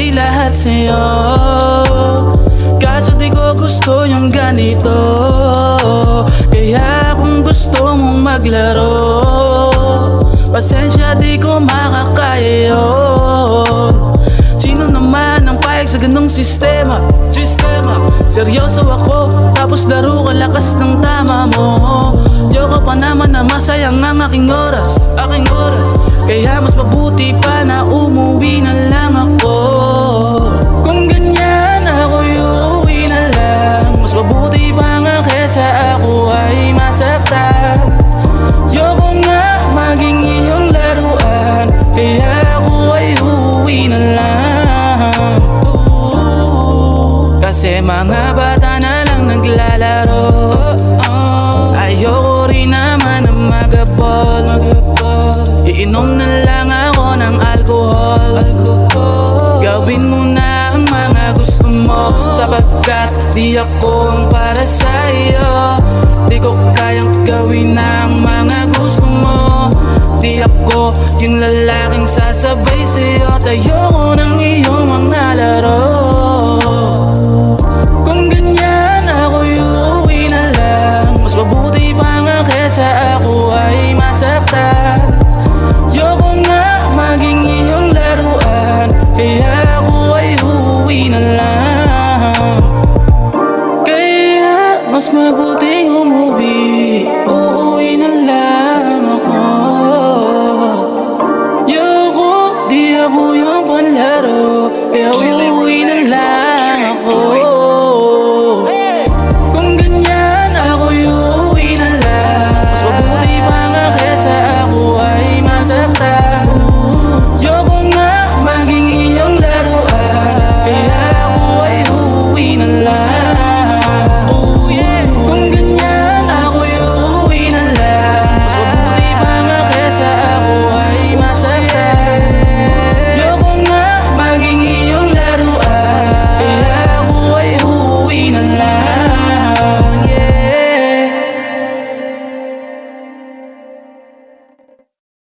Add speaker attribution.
Speaker 1: ibigay lahat sa'yo. Kaso di ko gusto yung ganito. Kaya kung gusto mong maglaro, pasensya di ko makakaya yun. Sino naman ang payag sa ganong sistema? Seryoso ako, tapos laro ka lakas ng tama mo. Yoko pa naman na masayang ang aking oras. Kaya mas mabuti pa na umuwi na lang ako. Kung ganyan ako'y uuwi na lang. Mas mabuti pa nga kesa ako ay masaktan. Yoko nga maging iyong laruan, kaya ako ay uuwi na lang. Kasi mga bata na lang naglalaro. Ayoko rin naman na magabol. Iinom na lang ako ng alcohol. Gawin mo na ang mga gusto mo, sapagkat di ako ang para sa'yo. Di ko kayang gawin ang mga gusto mo. Di ako yung lalaking sasabay sa'yo. Tayo ko ng iyong mga laro. Kung ganyan ako'y uuwi na lang. Mas mabuti pa nga kesa ako ay masaktan. Yoko nga maging iyong laruan, kaya ako ay uuwi na lang. Kaya mas mabuting umuwi, uuwi na lang ako. Yoko, di ako yung panlaro, kaya